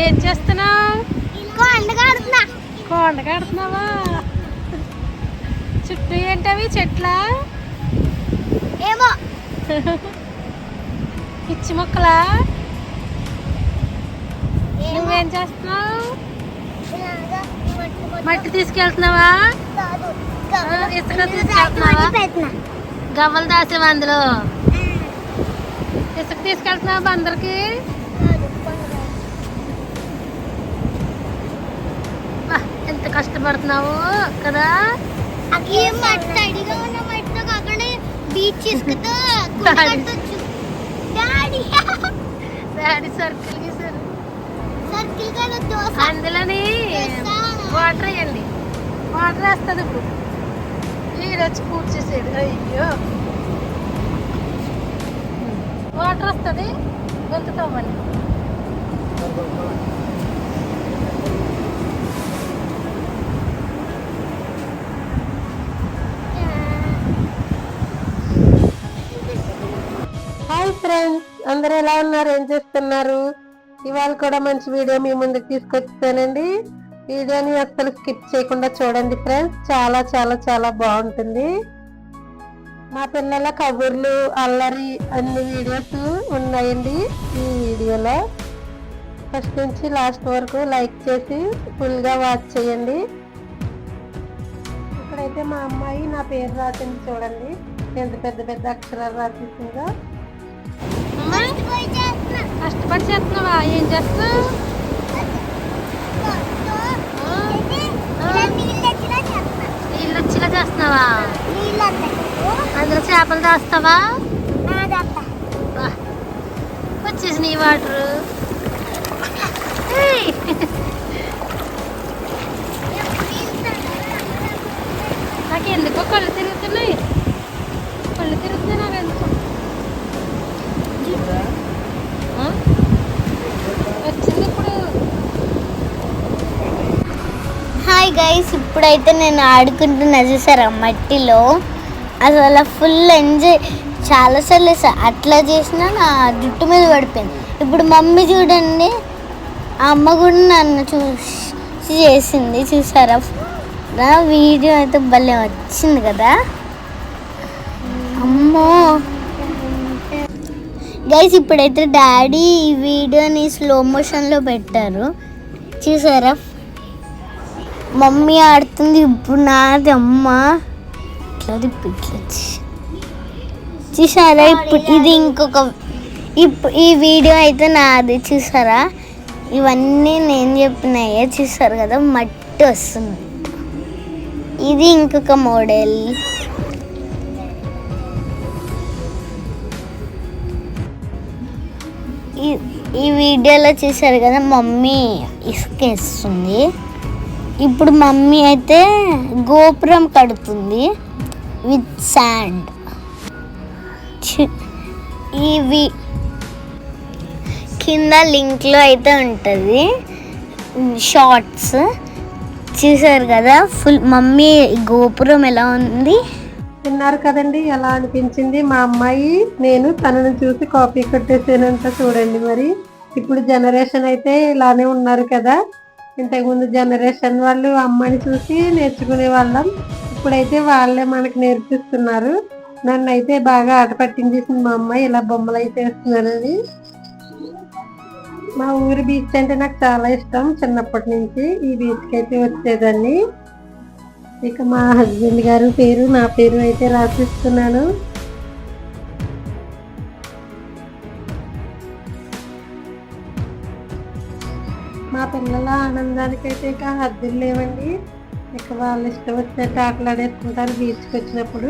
ఏం చేస్తున్నావు? కొండ కడుతున్నావా? చుట్టూ ఏంటవి చెట్లా? ఏమో పిచ్చి మొక్కలా? నువ్వేం చేస్తున్నావు? మట్టి తీసుకెళ్తున్నావా? ఇసుక తీసుకెళ్తున్నావా? గవ్వలు దాసావా అందులో? ఇసుక తీసుకెళ్తున్నావా బందరికి? ఎంత కష్టపడుతున్నావు కదా. బీచ్ డాడీ సర్కిల్ గీసారు. అందులోని వాటర్ వేయండి. వాటర్ వేస్తుంది ఇప్పుడు. ఈడొచ్చి కూర్చేసాడు. అయ్యో వాటర్ వస్తుంది గొంతుతామని. హాయ్ ఫ్రెండ్స్, అందరూ ఎలా ఉన్నారు? ఏం చేస్తున్నారు? ఇవాళ కూడా మంచి వీడియో మీ ముందుకు తీసుకొచ్చానండి. వీడియోని అస్సలు స్కిప్ చేయకుండా చూడండి ఫ్రెండ్స్. చాలా చాలా చాలా బాగుంటుంది. మా పిల్లల కబుర్లు, అల్లరి అన్ని వీడియోస్ ఉన్నాయండి ఈ వీడియోలో. ఫస్ట్ నుంచి లాస్ట్ వరకు లైక్ చేసి ఫుల్గా వాచ్ చేయండి. ఇక్కడైతే మా అమ్మాయి నా పేరు రాసింది చూడండి. ఎంత పెద్ద పెద్ద అక్షరాలు రాసేసిందో. కష్టపడి చేస్తున్నావా? ఏం చేస్తున్నావు? నీళ్ళు వచ్చేలా చేస్తున్నావా? అందులో చేపలు దాస్తావా? వచ్చేసి నీ వాటరు. నాకు ఎందుకో కళ్ళు తిరుగుతున్నాయి. కళ్ళు తిరుగుతున్నాయి నాకు ఎందుకో. వచ్చింది ఇప్పుడు. హాయ్ గైస్, ఇప్పుడైతే నేను ఆడుకుంటున్నా చూసారా మట్టిలో. అసలు ఫుల్ ఎంజాయ్. చాలాసార్లు అట్లా చేసినా నా జుట్టు మీద పడిపోయింది. ఇప్పుడు మమ్మీ చూడండి, ఆ అమ్మ కూడా నన్ను చూసి చేసింది చూసారా. నా వీడియో అయితే భలే వచ్చింది కదా. అమ్మో గైస్, ఇప్పుడైతే డాడీ ఈ వీడియోని స్లో మోషన్లో పెట్టారు చూసారా. మమ్మీ ఆడుతుంది, ఇప్పుడు నాది అమ్మ ఇట్లా తిప్పిట్లొచ్చి చూసారా. ఇప్పుడు ఇది ఇంకొక ఈ వీడియో అయితే నాది చూసారా. ఇవన్నీ నేను చెప్పినాయే చూసారు కదా. మట్టి వస్తుంది. ఇది ఇంకొక మోడల్. ఈ వీడియోలో చూసారు కదా మమ్మీ ఇసుకేస్తుంది. ఇప్పుడు మమ్మీ అయితే గోపురం కడుతుంది విత్ శాండ్. ఇవి కింద లింక్లో అయితే ఉంటుంది షార్ట్స్ చూసారు కదా. ఫుల్ మమ్మీ గోపురం ఎలా ఉంది విన్నారు కదండి. ఎలా అనిపించింది? మా అమ్మాయి నేను తనను చూసి కాపీ కొట్టేసానంట చూడండి. మరి ఇప్పుడు జనరేషన్ అయితే ఇలానే ఉన్నారు కదా. ఇంతకుముందు జనరేషన్ వాళ్ళు అమ్మాయిని చూసి నేర్చుకునే వాళ్ళం. ఇప్పుడైతే వాళ్ళే మనకు నేర్పిస్తున్నారు. నన్ను అయితే బాగా ఆట పట్టించేసింది మా అమ్మాయి ఇలా బొమ్మలు అయితే వేస్తున్నానని. మా ఊరి బీచ్ అంటే నాకు చాలా ఇష్టం. చిన్నప్పటి నుంచి ఈ బీచ్కి అయితే వచ్చేదాన్ని. ఇక మా హస్బెండ్ గారు పేరు, నా పేరు అయితే రాసిస్తున్నాను. మా పిల్లల ఆనందానికైతే ఇక హద్దులు లేవండి. ఇక వాళ్ళు ఇష్టం వచ్చినట్టు ఆటలాడేసుకుంటారు. బీచ్కి వచ్చినప్పుడు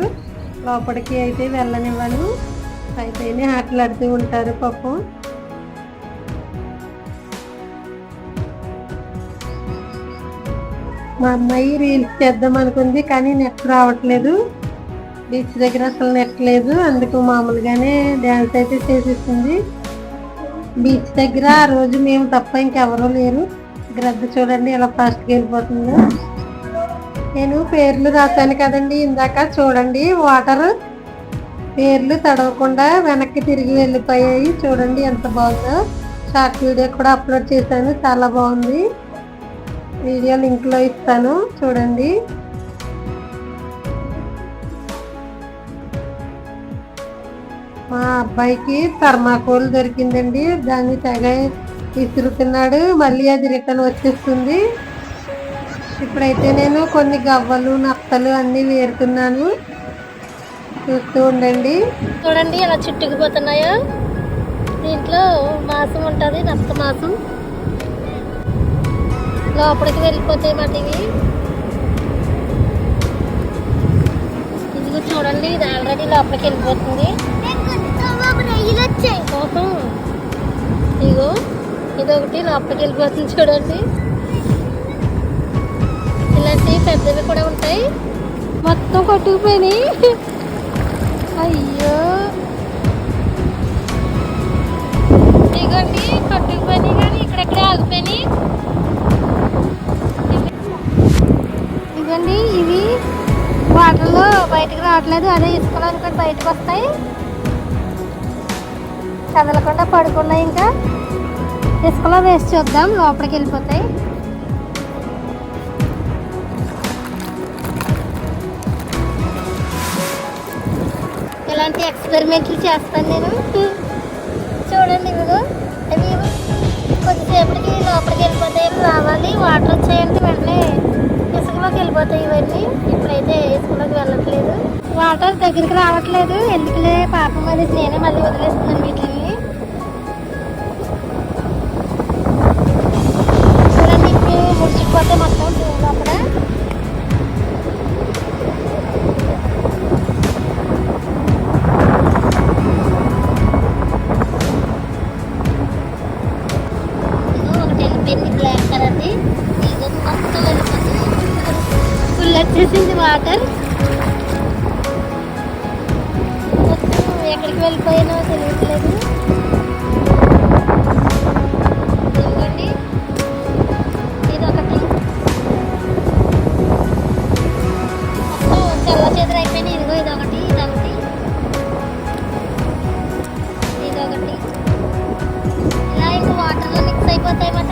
లోపలికి అయితే వెళ్ళనివ్వను. అయితేనే ఆటలాడుతూ ఉంటారు పాపం. మా అమ్మాయి రీల్స్ చేద్దాం అనుకుంది, కానీ నెట్ రావట్లేదు. బీచ్ దగ్గర అసలు నెట్ లేదు. అందుకు మామూలుగానే డ్యాన్స్ అయితే చేసేసింది. బీచ్ దగ్గర ఆ రోజు మేము తప్ప ఇంకెవరూ లేరు. గ్రద్ద చూడండి ఎలా ఫాస్ట్గా వెళ్ళిపోతుందో. నేను పేర్లు రాశాను కదండి ఇందాక, చూడండి వాటర్ పేర్లు తడవకుండా వెనక్కి తిరిగి వెళ్ళిపోయాయి. చూడండి ఎంత బాగుందో. షార్ట్ వీడియో కూడా అప్లోడ్ చేశాను, చాలా బాగుంది. వీడియో లింక్ లో ఇస్తాను, చూడండి. మా అబ్బాయికి థర్మాకోల్ దొరికిందండి, దాన్ని తెగ విసురుతున్నాడు. మళ్ళీ అది రిటర్న్ వచ్చేస్తుంది. ఇప్పుడైతే నేను కొన్ని గవ్వలు నత్తలు అన్ని వేరుతున్నాను, చూస్తూ ఉండండి. చూడండి ఎలా చుట్టుకుపోతున్నాయో. దీంట్లో మాంసం ఉంటుంది, నత్త మాంసం. లోపలికి వెళ్ళిపోతాయి మాట ఇవి. ఇదిగో చూడండి, ఇది ఆల్రెడీ లోపలికి వెళ్ళిపోతుంది. ఇదిగో ఇదొకటి లోపలికి వెళ్ళిపోతుంది చూడండి. ఇలాంటివి పెద్దవి కూడా ఉంటాయి. మొత్తం కొట్టుకుపోయినాయి. అయ్యో ఇదిగోండి కొట్టుకుపోయినాయి, కానీ ఇక్కడెక్కడే ఆగిపోయినాయి. ఇదిగోండి ఇవి వాటర్లో బయటకు రావట్లేదు, అదే ఇసుకలో అనుకోండి బయటకు వస్తాయి. కదలకుండా పడుకున్నాయి. ఇంకా ఇసుకలో వేసి చూద్దాం, లోపలికి వెళ్ళిపోతాయి. ఇలాంటి ఎక్స్పెరిమెంట్లు చేస్తాను నేను. చూడండి ఇవిగో ఇవి కొద్దిసేపటికి లోపలికి వెళ్ళిపోతాయి. రావాలి వాటర్ వచ్చాయంటే వెంటనే ఇసుకలోకి వెళ్ళిపోతాయి ఇవన్నీ. ఇప్పుడైతే ఇసుకలోకి వెళ్ళట్లేదు, వాటర్ దగ్గరికి రావట్లేదు. ఎందుకులే పాపం అనేది నేనే మళ్ళీ వదిలేస్తున్నాను వీటిని. చూడండి ఇప్పుడు ముడిచిపోతే మొత్తం లోపల. బ్లాక్ కలర్ది ఇది మొత్తం వెళ్ళిపోతుంది. ఫుల్ వచ్చేసింది వాటర్. ఎక్కడికి వెళ్ళిపోయినా తెలియట్లేదు. ఇదిగోండి ఇదొకటి మొత్తం చల్ల చేతులు అయిపోయినాయి. ఇదిగో ఇదొకటి ఇదొకటి ఇదొకటి ఇలా ఇంకా వాటర్లో మిక్స్ అయిపోతాయి అన్నమాట.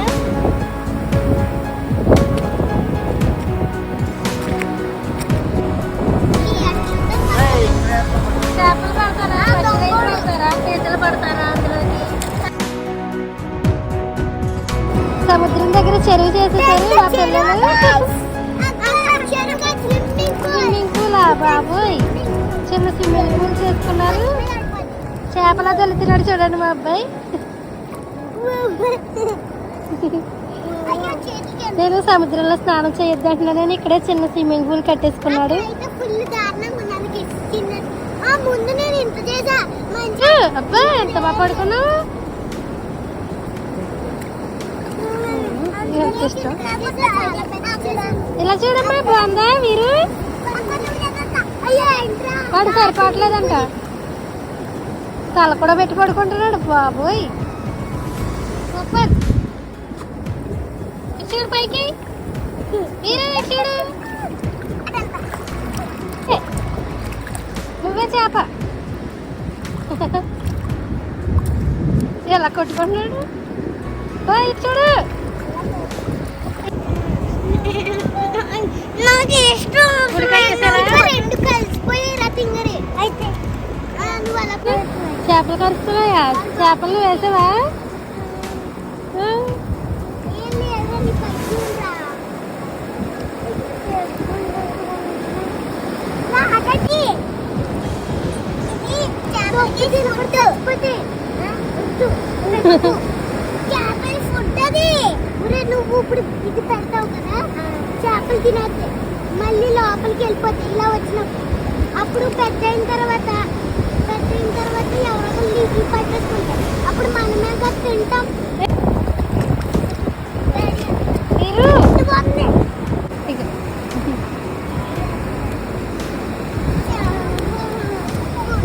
చేపలు పడతారా, పడతారా, పీతలు పడతారా అందులోకి. సముద్రం దగ్గర చెరువు చేసేసారు మా పిల్లలు. స్విమ్మింగ్ పూలా బాబోయ్, చిన్న స్విమ్మింగ్ పూల్ చేసుకున్నారు. చేపలా తల్లుతున్నాడు చూడండి మా అబ్బాయి. నేను సముద్రంలో స్నానం చేయొద్దు అంటున్నా, నేను ఇక్కడే చిన్న స్విమ్మింగ్ పూల్ కట్టేసుకున్నాడు. అబ్బా ఎంత బాగా పడుకున్నావు. ఇష్టం ఇలా చూడమ్మా, బాగుందా మీరు? వాడు సరిపోవట్లేదంట, తల కూడా పెట్టి పడుకుంటున్నాడు బాబోయ్. సూపర్. చూడు పైకి, మీరు చూడు, నువ్వే చేప. ఎలా కొట్టుకుంటున్నాడు చూడు. నాకు ఇష్టం రెండు కలిసిపోయేలా తింగరే. అయితే చేపలు కలుస్తున్నాయా? చేపలు వేసావా? చేపలు ఫుడ్ అది. నువ్వు ఇప్పుడు ఇది పెడతావు కదా, చేపలు తినేస్తే మళ్ళీ లోపలికి వెళ్ళిపోతాయి ఇలా వచ్చినప్పుడు. అప్పుడు పెద్ద అయిన తర్వాత ఎవరో నీళ్ళు పట్టేసుకుంటారు. అప్పుడు మనమే కదా తింటాం.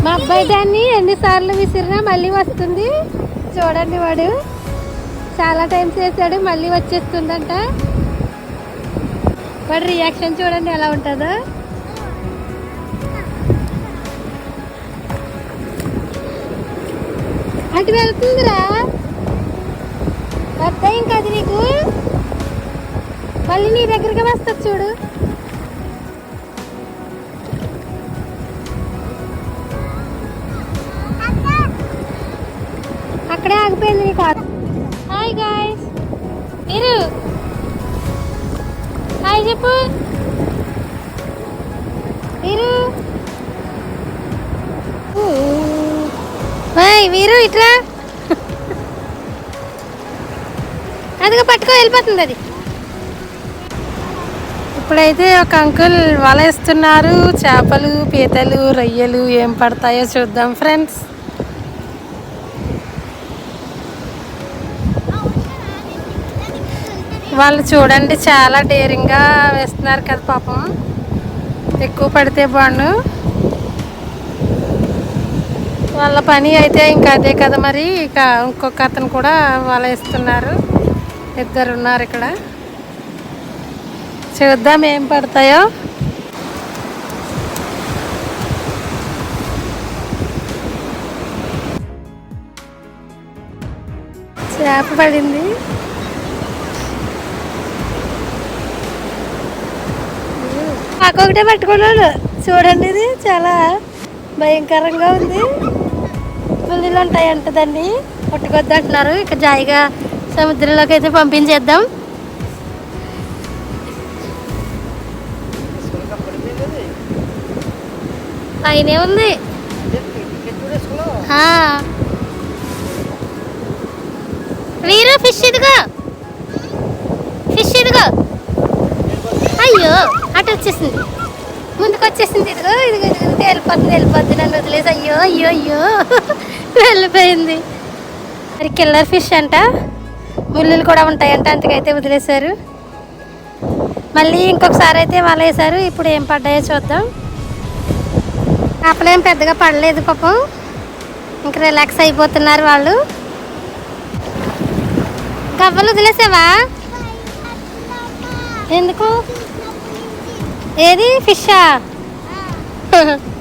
మా అబ్బాయి దాన్ని ఎన్నిసార్లు విసిరినా మళ్ళీ వస్తుంది. చూడండి వాడు చాలా టైం చేశాడు, మళ్ళీ వచ్చేస్తుందంట. వాడి రియాక్షన్ చూడండి ఎలా ఉంటుందో. అటు వెళ్తుందిరా. వద్దా ఇంకా అది నీకు మళ్ళీ నీ దగ్గరికి వస్తుంది చూడు. అక్కడే ఆగిపోయింది నీకు. హాయ్ గాయ్స్, మీరు హాయ్ చెప్పు. మీరు వీరు ఇట్లా అదిగా పట్టుకో, వెళ్ళిపోతుంది అది. ఇప్పుడైతే ఒక అంకుల్ వల వేస్తున్నారు. చేపలు, పీతలు, రొయ్యలు ఏం పడతాయో చూద్దాం ఫ్రెండ్స్. వాళ్ళు చూడండి చాలా డేరింగ్గా వేస్తున్నారు కదా పాపం. ఎక్కువ పడితే బాగుండు. వాళ్ళ పని అయితే ఇంకా అదే కదా మరి. ఇక ఇంకొక అతను కూడా వల వేస్తున్నారు. ఇద్దరు ఉన్నారు ఇక్కడ. చూద్దాం ఏం పడతాయో. చేప పడింది. ఒకటే పట్టుకున్నాను చూడండి. ఇది చాలా భయంకరంగా ఉంది. పుల్లీలు ఉంటాయంట, దాన్ని పట్టుకొద్దు అంటున్నారు. ఇక జాయిగా సముద్రంలోకి అయితే పంపించేద్దాం. పైనే ఉంది. వీరు ఫిష్ ఇదిగో, ఫిష్ ఇదిగో. అయ్యో అటు వచ్చేసింది, ముందుకు వచ్చేసింది. ఇదిగో ఇదిగో ఇదిగో వెళ్ళిపోద్ది నన్ను వదిలేసి. అయ్యో అయ్యో అయ్యో వెళ్ళిపోయింది. మరి కిల్లర్ ఫిష్ అంట, ముళ్ళులు కూడా ఉంటాయంట, అందుకైతే వదిలేశారు. మళ్ళీ ఇంకొకసారి అయితే వల వేశారు. ఇప్పుడు ఏం పడ్డాయో చూద్దాం. చేపలేం పెద్దగా పడలేదు పాపం. ఇంక రిలాక్స్ అయిపోతున్నారు వాళ్ళు. గవ్వలు వదిలేసావా? ఎందుకు? ఏది ఫిషా?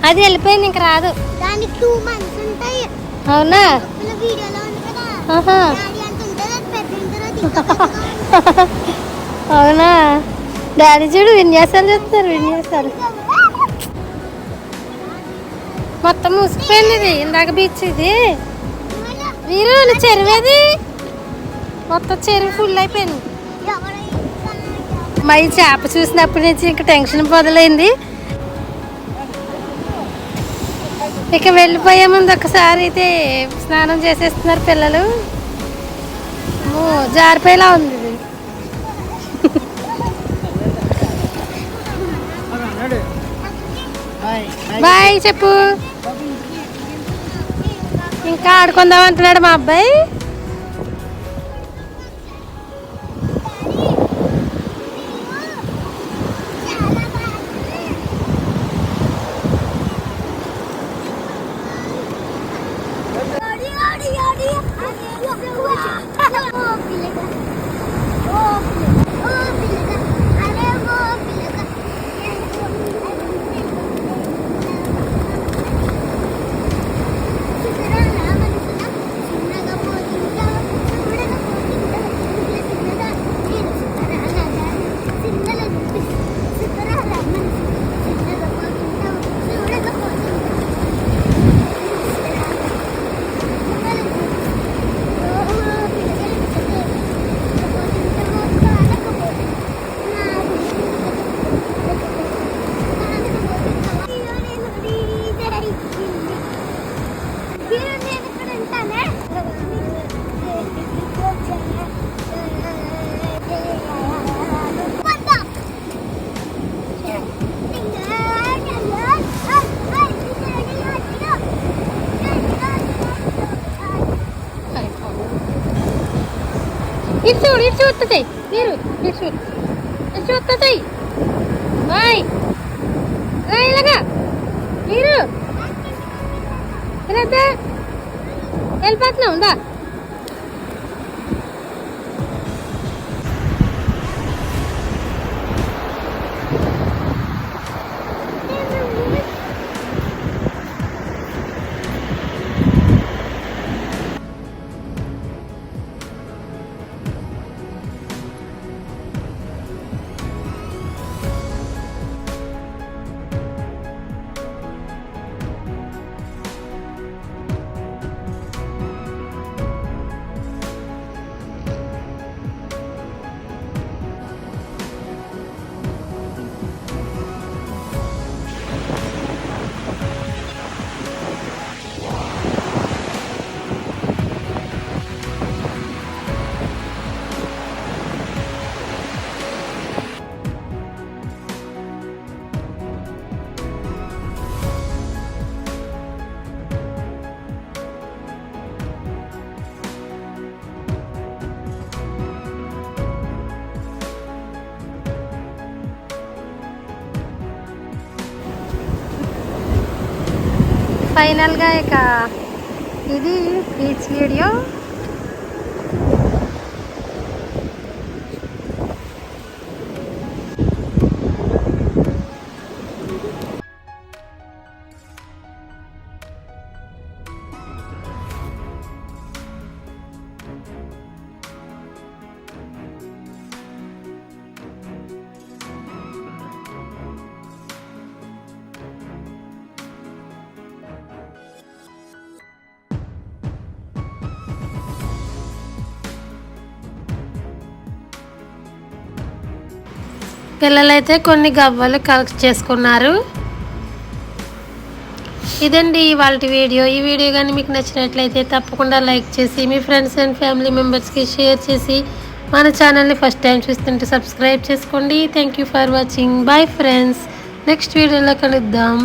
అది వెళ్ళిపోయింది, ఇంక రాదు. దానికి 2 months ఉంటాయి. అవునా? వీడియోలో ఉంది కదా. ఆహా. డాడీ అంత ఉంటది, అది పెద్ద. అవునా? డాడీ చూడు విన్యాసాలు చేస్తారు, విన్యాసాలు. మొత్తం మూసిపోయింది ఇది. ఇందాక బీచ్ ఇది. వీరు చెరువేది మొత్తం చెరువు ఫుల్ అయిపోయింది. మా ఈ చేప చూసినప్పటి నుంచి ఇంకా టెన్షన్ మొదలైంది. ఇక వెళ్ళిపోయే ముందు ఒకసారి అయితే స్నానం చేసేస్తున్నారు పిల్లలు. జారిపోయేలా ఉంది ఇది. బాయ్ చెప్పు. ఇంకా ఆడుకుందాం అంటున్నాడు మా అబ్బాయి. ఇటు చూస్తుంది మీరు, ఇటు చూస్తుంది. బాయ్ ఇలాగా మీరు వెళ్ళిపోతున్నాం. ఉందా ఫైనల్గా ఇక ఇది బీచ్ వీడియో. పిల్లలైతే కొన్ని గవ్వలు కలెక్ట్ చేసుకున్నారు. ఇదండి ఇవాళ వీడియో. ఈ వీడియో కానీ మీకు నచ్చినట్లయితే తప్పకుండా లైక్ చేసి మీ ఫ్రెండ్స్ అండ్ ఫ్యామిలీ మెంబర్స్కి షేర్ చేసి మన ఛానల్ని ఫస్ట్ టైం చూస్తుంటే సబ్స్క్రైబ్ చేసుకోండి. Thank you for watching. Bye friends. Next వీడియోలో కలుద్దాం.